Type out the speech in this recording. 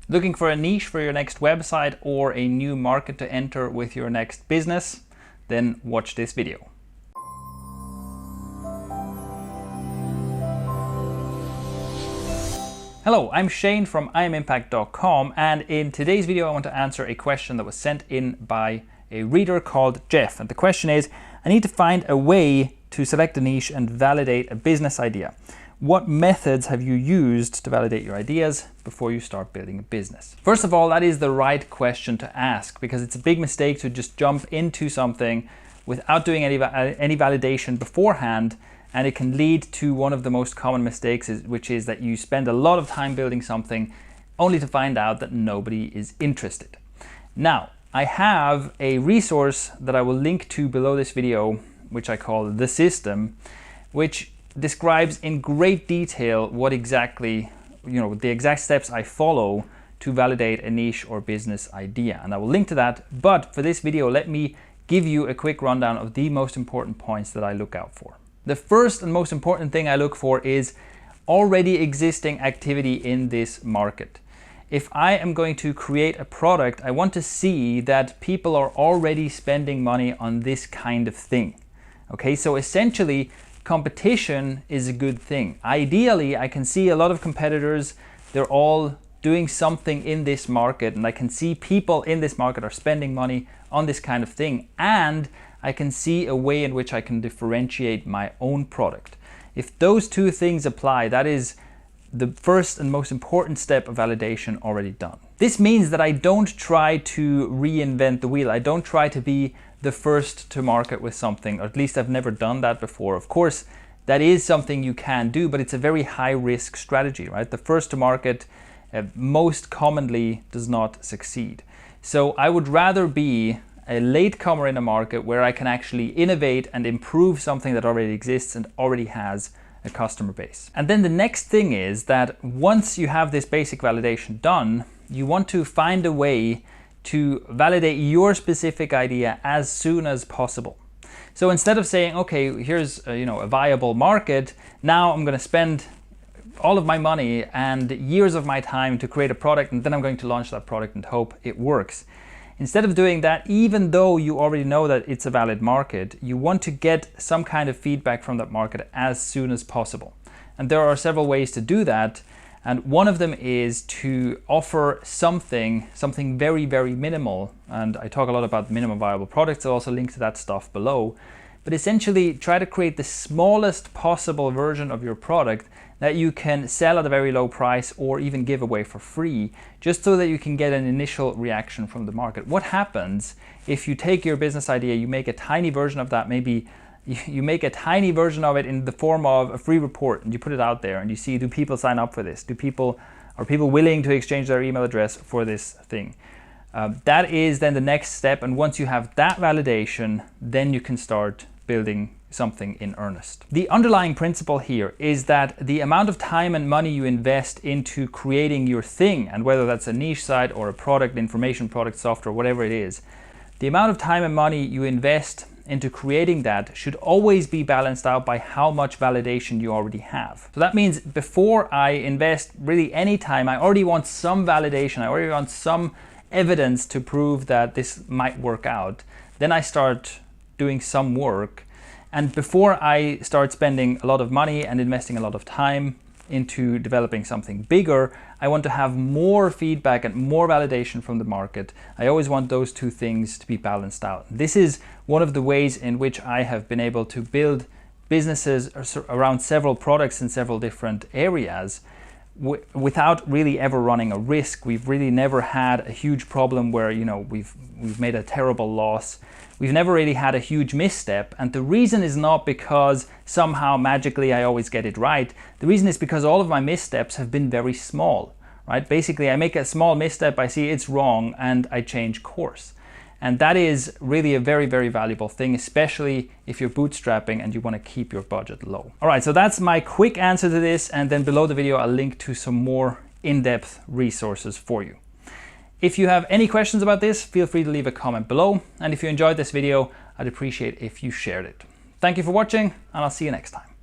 Looking for a niche for your next website or a new market to enter with your next business? Then watch this video. Hello, I'm Shane from IamImpact.com, and in today's video I want to answer a question that was sent in by a reader called Jeff. And the question is, I need to find a way to select a niche and validate a business idea. What methods have you used to validate your ideas before you start building a business? First of all, that is the right question to ask, because it's a big mistake to just jump into something without doing any validation beforehand. And it can lead to one of the most common mistakes, which is that you spend a lot of time building something only to find out that nobody is interested. Now, I have a resource that I will link to below this video, which I call The System, which describes in great detail what exactly, the exact steps I follow to validate a niche or business idea. And I will link to that. But for this video, let me give you a quick rundown of the most important points that I look out for. The first and most important thing I look for is already existing activity in this market. If I am going to create a product, I want to see that people are already spending money on this kind of thing. Okay, so essentially, competition is a good thing. Ideally, I can see a lot of competitors, they're all doing something in this market, and I can see people in this market are spending money on this kind of thing, and I can see a way in which I can differentiate my own product. If those two things apply, that is the first and most important step of validation already done. This means that I don't try to reinvent the wheel. I don't try to be the first to market with something, or at least I've never done that before. Of course, that is something you can do, but it's a very high risk strategy, right? The first to market most commonly does not succeed. So I would rather be a latecomer in a market where I can actually innovate and improve something that already exists and already has a customer base. And then the next thing is that once you have this basic validation done, you want to find a way to validate your specific idea as soon as possible. So instead of saying, okay, here's a viable market, now I'm going to spend all of my money and years of my time to create a product, and then I'm going to launch that product and hope it works. Instead of doing that, even though you already know that it's a valid market, you want to get some kind of feedback from that market as soon as possible. And there are several ways to do that. And one of them is to offer something very, very minimal. And I talk a lot about minimum viable products. I'll also link to that stuff below. But essentially try to create the smallest possible version of your product that you can sell at a very low price or even give away for free, just so that you can get an initial reaction from the market. What happens if you take your business idea, you make a tiny version of that, maybe you make a tiny version of it in the form of a free report, and you put it out there and you see, do people sign up for this? Are people willing to exchange their email address for this thing? That is then the next step. And once you have that validation, then you can start building something in earnest. The underlying principle here is that the amount of time and money you invest into creating your thing, and whether that's a niche site or a product, information product, software, whatever it is, the amount of time and money you invest into creating that should always be balanced out by how much validation you already have. So that means before I invest really any time, I already want some validation, I already want some evidence to prove that this might work out. Then I start doing some work. And before I start spending a lot of money and investing a lot of time into developing something bigger, I want to have more feedback and more validation from the market. I always want those two things to be balanced out. This is one of the ways in which I have been able to build businesses around several products in several different areas without really ever running a risk. We've really never had a huge problem where we've made a terrible loss. We've never really had a huge misstep, and the reason is not because somehow magically I always get it right. The reason is because all of my missteps have been very small, right? Basically, I make a small misstep, I see it's wrong, and I change course. And that is really a very, very valuable thing, especially if you're bootstrapping and you want to keep your budget low. All right, so that's my quick answer to this. And then below the video, I'll link to some more in-depth resources for you. If you have any questions about this, feel free to leave a comment below. And if you enjoyed this video, I'd appreciate if you shared it. Thank you for watching, and I'll see you next time.